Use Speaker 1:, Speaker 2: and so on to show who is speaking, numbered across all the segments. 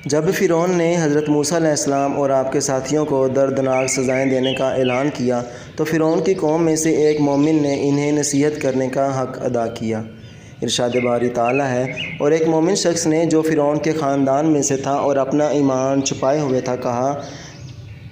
Speaker 1: جب فرعون نے حضرت موسیٰ علیہ السلام اور آپ کے ساتھیوں کو دردناک سزائیں دینے کا اعلان کیا تو فرعون کی قوم میں سے ایک مومن نے انہیں نصیحت کرنے کا حق ادا کیا۔ ارشاد باری تعالیٰ ہے، اور ایک مومن شخص نے جو فرعون کے خاندان میں سے تھا اور اپنا ایمان چھپائے ہوئے تھا کہا،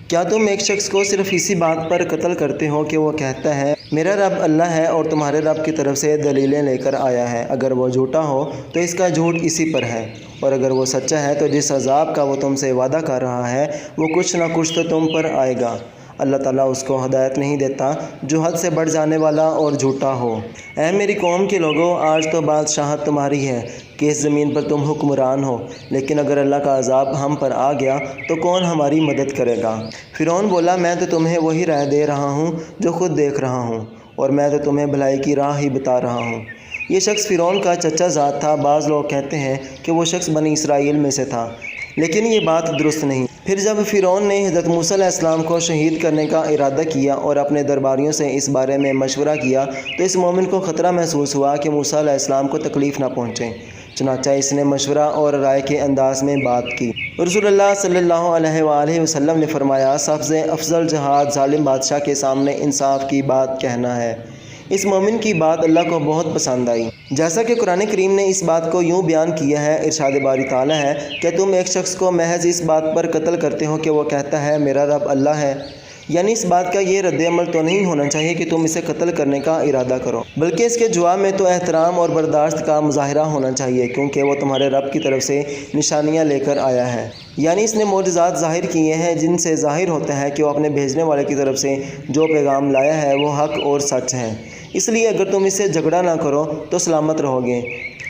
Speaker 1: کیا تم ایک شخص کو صرف اسی بات پر قتل کرتے ہو کہ وہ کہتا ہے میرا رب اللہ ہے اور تمہارے رب کی طرف سے دلیلیں لے کر آیا ہے؟ اگر وہ جھوٹا ہو تو اس کا جھوٹ اسی پر ہے، اور اگر وہ سچا ہے تو جس عذاب کا وہ تم سے وعدہ کر رہا ہے وہ کچھ نہ کچھ تو تم پر آئے گا۔ اللہ تعالیٰ اس کو ہدایت نہیں دیتا جو حد سے بڑھ جانے والا اور جھوٹا ہو۔ اے میری قوم کے لوگوں، آج تو بادشاہت تمہاری ہے کہ اس زمین پر تم حکمران ہو، لیکن اگر اللہ کا عذاب ہم پر آ گیا تو کون ہماری مدد کرے گا؟ فرعون بولا، میں تو تمہیں وہی رائے دے رہا ہوں جو خود دیکھ رہا ہوں، اور میں تو تمہیں بھلائی کی راہ ہی بتا رہا ہوں۔ یہ شخص فرعون کا چچا زاد تھا۔ بعض لوگ کہتے ہیں کہ وہ شخص بنی اسرائیل میں سے تھا، لیکن یہ بات درست نہیں۔ پھر جب فرعون نے حضرت موسیٰ علیہ السلام کو شہید کرنے کا ارادہ کیا اور اپنے درباریوں سے اس بارے میں مشورہ کیا تو اس مومن کو خطرہ محسوس ہوا کہ موسیٰ علیہ السلام کو تکلیف نہ پہنچے، چنانچہ اس نے مشورہ اور رائے کے انداز میں بات کی۔ رسول اللہ صلی اللہ علیہ وآلہ وسلم نے فرمایا، سب سے افضل جہاد ظالم بادشاہ کے سامنے انصاف کی بات کہنا ہے۔ اس مومن کی بات اللہ کو بہت پسند آئی، جیسا کہ قرآن کریم نے اس بات کو یوں بیان کیا ہے۔ ارشاد باری تعالیٰ ہے کہ تم ایک شخص کو محض اس بات پر قتل کرتے ہو کہ وہ کہتا ہے میرا رب اللہ ہے، یعنی اس بات کا یہ رد عمل تو نہیں ہونا چاہیے کہ تم اسے قتل کرنے کا ارادہ کرو، بلکہ اس کے جواب میں تو احترام اور برداشت کا مظاہرہ ہونا چاہیے، کیونکہ وہ تمہارے رب کی طرف سے نشانیاں لے کر آیا ہے، یعنی اس نے معجزات ظاہر کیے ہیں جن سے ظاہر ہوتا ہے کہ وہ اپنے بھیجنے والے کی طرف سے جو پیغام لایا ہے وہ حق اور سچ ہے۔ اس لیے اگر تم اس سے جھگڑا نہ کرو تو سلامت رہو گے،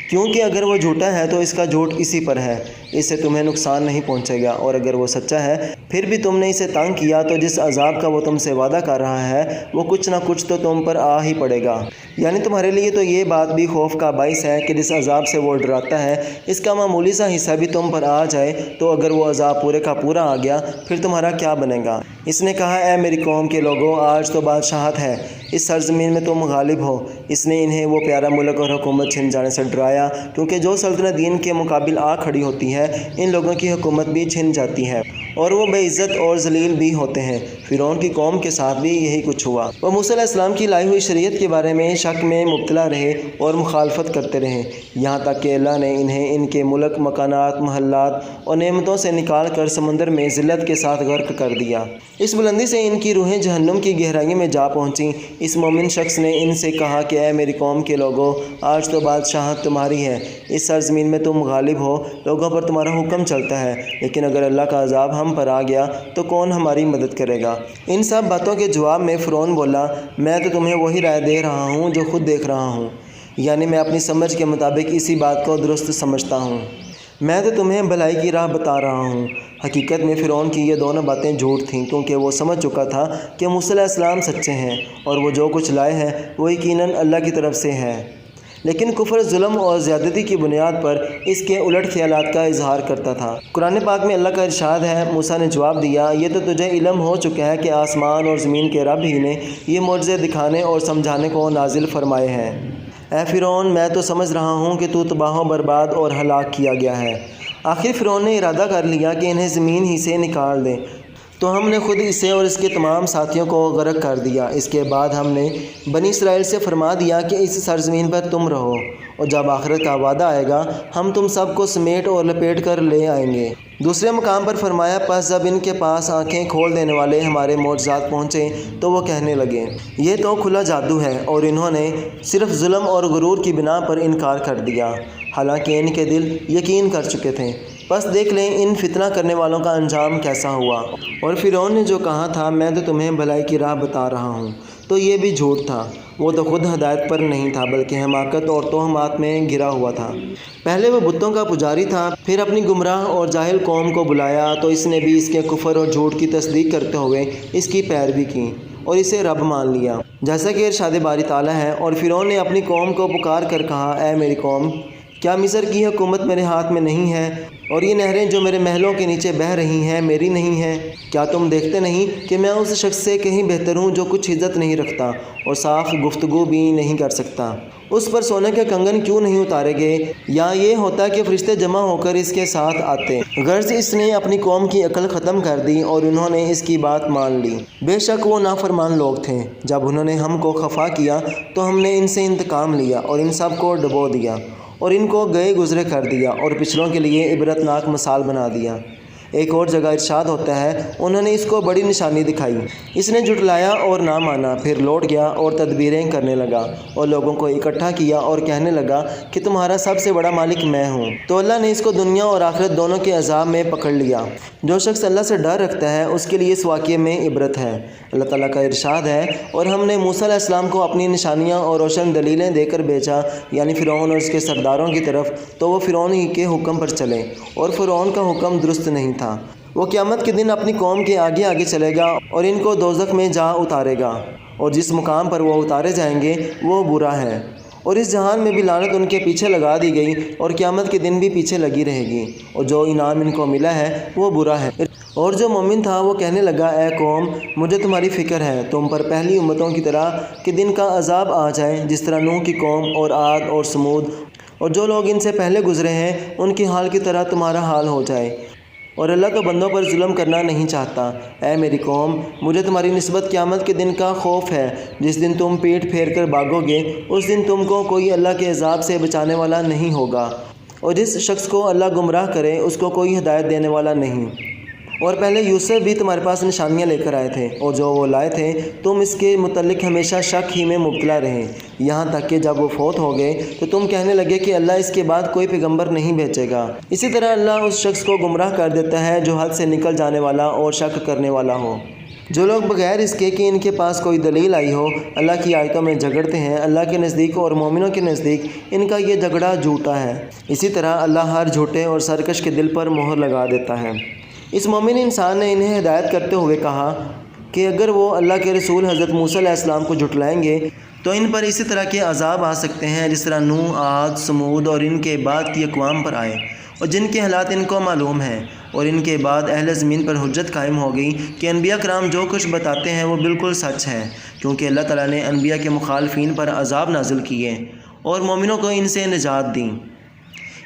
Speaker 1: کیونکہ اگر وہ جھوٹا ہے تو اس کا جھوٹ اسی پر ہے، اس سے تمہیں نقصان نہیں پہنچے گا، اور اگر وہ سچا ہے پھر بھی تم نے اسے تنگ کیا تو جس عذاب کا وہ تم سے وعدہ کر رہا ہے وہ کچھ نہ کچھ تو تم پر آ ہی پڑے گا، یعنی تمہارے لیے تو یہ بات بھی خوف کا باعث ہے کہ جس عذاب سے وہ ڈراتا ہے اس کا معمولی سا حصہ بھی تم پر آ جائے تو اگر وہ عذاب پورے کا پورا آ گیا پھر تمہارا کیا بنے گا؟ اس نے کہا، اے میری قوم کے لوگوں، آج تو بادشاہت ہے، اس سرزمین میں تم غالب ہو۔ اس نے انہیں وہ پیارا ملک اور حکومت چھن جانے سے ڈرایا، کیونکہ جو سلطنت دین کے مقابل آ کھڑی ہوتی ہے ان لوگوں کی حکومت بھی چھن جاتی ہے اور وہ بے عزت اور ذلیل بھی ہوتے ہیں۔ فرعون کی قوم کے ساتھ بھی یہی کچھ ہوا۔ وہ موسیٰ علیہ السلام کی لائی ہوئی شریعت کے بارے میں شک میں مبتلا رہے اور مخالفت کرتے رہے، یہاں تک کہ اللہ نے انہیں ان کے ملک، مکانات، محلات اور نعمتوں سے نکال کر سمندر میں ذلت کے ساتھ غرق کر دیا۔ اس بلندی سے ان کی روحیں جہنم کی گہرائیوں میں جا پہنچیں۔ اس مومن شخص نے ان سے کہا کہ اے میری قوم کے لوگوں، آج تو بادشاہت تمہاری ہے، اس سرزمین میں تم غالب ہو، لوگوں پر تمہارا حکم چلتا ہے، لیکن اگر اللہ کا عذاب ہم پر آ گیا تو کون ہماری مدد کرے گا؟ ان سب باتوں کے جواب میں فرعون بولا، میں تو تمہیں وہی رائے دے رہا ہوں جو خود دیکھ رہا ہوں، یعنی میں اپنی سمجھ کے مطابق اسی بات کو درست سمجھتا ہوں، میں تو تمہیں بھلائی کی راہ بتا رہا ہوں۔ حقیقت میں فرعون کی یہ دونوں باتیں جھوٹ تھیں، کیونکہ وہ سمجھ چکا تھا کہ موسیٰ علیہ السلام سچے ہیں اور وہ جو کچھ لائے ہیں وہ یقیناً اللہ کی طرف سے ہے، لیکن کفر، ظلم اور زیادتی کی بنیاد پر اس کے الٹ خیالات کا اظہار کرتا تھا۔ قرآن پاک میں اللہ کا ارشاد ہے، موسیٰ نے جواب دیا، یہ تو تجھے علم ہو چکا ہے کہ آسمان اور زمین کے رب ہی نے یہ معجزے دکھانے اور سمجھانے کو نازل فرمائے ہیں۔ اے فرعون، میں تو سمجھ رہا ہوں کہ تو تباہ و برباد اور ہلاک کیا گیا ہے۔ آخر فرعون نے ارادہ کر لیا کہ انہیں زمین ہی سے نکال دیں، تو ہم نے خود اسے اور اس کے تمام ساتھیوں کو غرق کر دیا۔ اس کے بعد ہم نے بنی اسرائیل سے فرما دیا کہ اس سرزمین پر تم رہو، اور جب آخرت کا وعدہ آئے گا ہم تم سب کو سمیٹ اور لپیٹ کر لے آئیں گے۔ دوسرے مقام پر فرمایا، پس جب ان کے پاس آنکھیں کھول دینے والے ہمارے معجزات پہنچے تو وہ کہنے لگے، یہ تو کھلا جادو ہے، اور انہوں نے صرف ظلم اور غرور کی بنا پر انکار کر دیا، حالانکہ ان کے دل یقین کر چکے تھے۔ بس دیکھ لیں ان فتنہ کرنے والوں کا انجام کیسا ہوا۔ اور فرعون نے جو کہا تھا، میں تو تمہیں بھلائی کی راہ بتا رہا ہوں، تو یہ بھی جھوٹ تھا۔ وہ تو خود ہدایت پر نہیں تھا بلکہ حماقت اور توہمات میں گھرا ہوا تھا۔ پہلے وہ بتوں کا پجاری تھا، پھر اپنی گمراہ اور جاہل قوم کو بلایا تو اس نے بھی اس کے کفر اور جھوٹ کی تصدیق کرتے ہوئے اس کی پیروی کی اور اسے رب مان لیا، جیسا کہ ارشاد باری تعالیٰ ہے، اور فرعون نے اپنی قوم کو پکار کر کہا، اے میری قوم، کیا مصر کی حکومت میرے ہاتھ میں نہیں ہے اور یہ نہریں جو میرے محلوں کے نیچے بہہ رہی ہیں میری نہیں ہیں؟ کیا تم دیکھتے نہیں کہ میں اس شخص سے کہیں بہتر ہوں جو کچھ عزت نہیں رکھتا اور صاف گفتگو بھی نہیں کر سکتا؟ اس پر سونے کے کنگن کیوں نہیں اتارے گئے؟ یا یہ ہوتا کہ فرشتے جمع ہو کر اس کے ساتھ آتے؟ غرض اس نے اپنی قوم کی عقل ختم کر دی اور انہوں نے اس کی بات مان لی۔ بے شک وہ نافرمان لوگ تھے۔ جب انہوں نے ہم کو خفا کیا تو ہم نے ان سے انتقام لیا اور ان سب کو ڈبو دیا اور ان کو گئے گزرے کر دیا اور پچھلوں کے لیے عبرتناک مثال بنا دیا۔ ایک اور جگہ ارشاد ہوتا ہے، انہوں نے اس کو بڑی نشانی دکھائی، اس نے جھٹلایا اور نہ مانا، پھر لوٹ گیا اور تدبیریں کرنے لگا اور لوگوں کو اکٹھا کیا اور کہنے لگا کہ تمہارا سب سے بڑا مالک میں ہوں۔ تو اللہ نے اس کو دنیا اور آخرت دونوں کے عذاب میں پکڑ لیا۔ جو شخص اللہ سے ڈر رکھتا ہے اس کے لیے اس واقعے میں عبرت ہے۔ اللہ تعالیٰ کا ارشاد ہے، اور ہم نے موسیٰ علیہ السلام کو اپنی نشانیاں اور روشن دلیلیں دے کر بھیجا، یعنی فرعون اور اس کے سرداروں کی طرف، تو وہ فرعون ہی کے حکم پر چلے اور فرعون کا حکم درست نہیں تھا۔ وہ قیامت کے دن اپنی قوم کے آگے آگے چلے گا اور ان کو دوزخ میں جا اتارے گا، اور جس مقام پر وہ اتارے جائیں گے وہ برا ہے، اور اس جہان میں بھی لعنت ان کے پیچھے لگا دی گئی اور قیامت کے دن بھی پیچھے لگی رہے گی، اور جو انعام ان کو ملا ہے وہ برا ہے۔ اور جو مومن تھا وہ کہنے لگا، اے قوم، مجھے تمہاری فکر ہے، تم پر پہلی امتوں کی طرح کہ دن کا عذاب آ جائے، جس طرح نوح کی قوم اور عاد اور سمود اور جو لوگ ان سے پہلے گزرے ہیں ان کے حال کی طرح تمہارا حال ہو جائے۔ اور اللہ تو بندوں پر ظلم کرنا نہیں چاہتا۔ اے میری قوم، مجھے تمہاری نسبت قیامت کے دن کا خوف ہے، جس دن تم پیٹ پھیر کر بھاگو گے، اس دن تم کو کوئی اللہ کے عذاب سے بچانے والا نہیں ہوگا، اور جس شخص کو اللہ گمراہ کرے اس کو کوئی ہدایت دینے والا نہیں۔ اور پہلے یوسف بھی تمہارے پاس نشانیاں لے کر آئے تھے، اور جو وہ لائے تھے تم اس کے متعلق ہمیشہ شک ہی میں مبتلا رہے، یہاں تک کہ جب وہ فوت ہو گئے تو تم کہنے لگے کہ اللہ اس کے بعد کوئی پیغمبر نہیں بھیجے گا۔ اسی طرح اللہ اس شخص کو گمراہ کر دیتا ہے جو حد سے نکل جانے والا اور شک کرنے والا ہو۔ جو لوگ بغیر اس کے کہ ان کے پاس کوئی دلیل آئی ہو اللہ کی آیتوں میں جھگڑتے ہیں، اللہ کے نزدیک اور مومنوں کے نزدیک ان کا یہ جھگڑا جھوٹا ہے۔ اسی طرح اللہ ہر جھوٹے اور سرکش کے دل پر مہر لگا دیتا ہے۔ اس مومن انسان نے انہیں ہدایت کرتے ہوئے کہا کہ اگر وہ اللہ کے رسول حضرت موسیٰ علیہ السلام کو جھٹلائیں گے تو ان پر اسی طرح کے عذاب آ سکتے ہیں جس طرح نوح، عاد، سمود اور ان کے بعد کی اقوام پر آئے، اور جن کے حالات ان کو معلوم ہیں۔ اور ان کے بعد اہل زمین پر حجت قائم ہو گئی کہ انبیاء کرام جو کچھ بتاتے ہیں وہ بالکل سچ ہے، کیونکہ اللہ تعالیٰ نے انبیاء کے مخالفین پر عذاب نازل کیے اور مومنوں کو ان سے نجات دی۔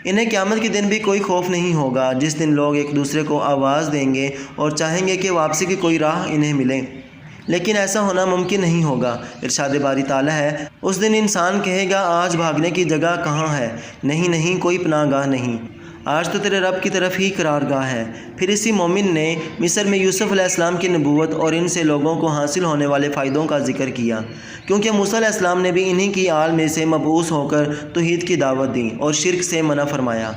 Speaker 1: انہیں قیامت کے دن بھی کوئی خوف نہیں ہوگا، جس دن لوگ ایک دوسرے کو آواز دیں گے اور چاہیں گے کہ واپسی کی کوئی راہ انہیں ملے، لیکن ایسا ہونا ممکن نہیں ہوگا۔ ارشاد باری تعالیٰ ہے، اس دن انسان کہے گا آج بھاگنے کی جگہ کہاں ہے؟ نہیں، کوئی پناہ گاہ نہیں، آج تو تیرے رب کی طرف ہی قرار گاہ ہے۔ پھر اسی مومن نے مصر میں یوسف علیہ السلام کی نبوت اور ان سے لوگوں کو حاصل ہونے والے فائدوں کا ذکر کیا، کیونکہ موسیٰ علیہ السلام نے بھی انہی کی آل میں سے مبعوث ہو کر توحید کی دعوت دی اور شرک سے منع فرمایا۔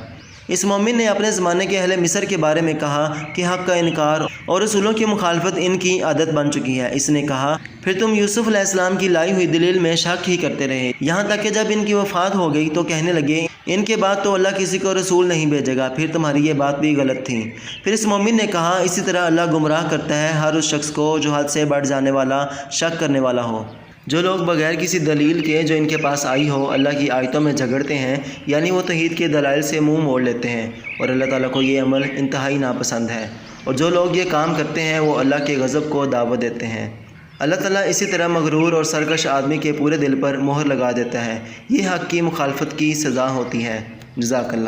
Speaker 1: اس مومن نے اپنے زمانے کے اہل مصر کے بارے میں کہا کہ حق کا انکار اور رسولوں کی مخالفت ان کی عادت بن چکی ہے۔ اس نے کہا، پھر تم یوسف علیہ السلام کی لائی ہوئی دلیل میں شک ہی کرتے رہے، یہاں تک کہ جب ان کی وفات ہو گئی تو کہنے لگے ان کے بعد تو اللہ کسی کو رسول نہیں بھیجے گا، پھر تمہاری یہ بات بھی غلط تھی۔ پھر اس مومن نے کہا، اسی طرح اللہ گمراہ کرتا ہے ہر اس شخص کو جو حد سے بڑھ جانے والا، شک کرنے والا ہو۔ جو لوگ بغیر کسی دلیل کے جو ان کے پاس آئی ہو اللہ کی آیتوں میں جھگڑتے ہیں، یعنی وہ توحید کے دلائل سے منہ موڑ لیتے ہیں، اور اللہ تعالیٰ کو یہ عمل انتہائی ناپسند ہے، اور جو لوگ یہ کام کرتے ہیں وہ اللہ کے غضب کو دعوت دیتے ہیں۔ اللہ تعالیٰ اسی طرح مغرور اور سرکش آدمی کے پورے دل پر مہر لگا دیتا ہے۔ یہ حق کی مخالفت کی سزا ہوتی ہے۔ جزاک اللہ۔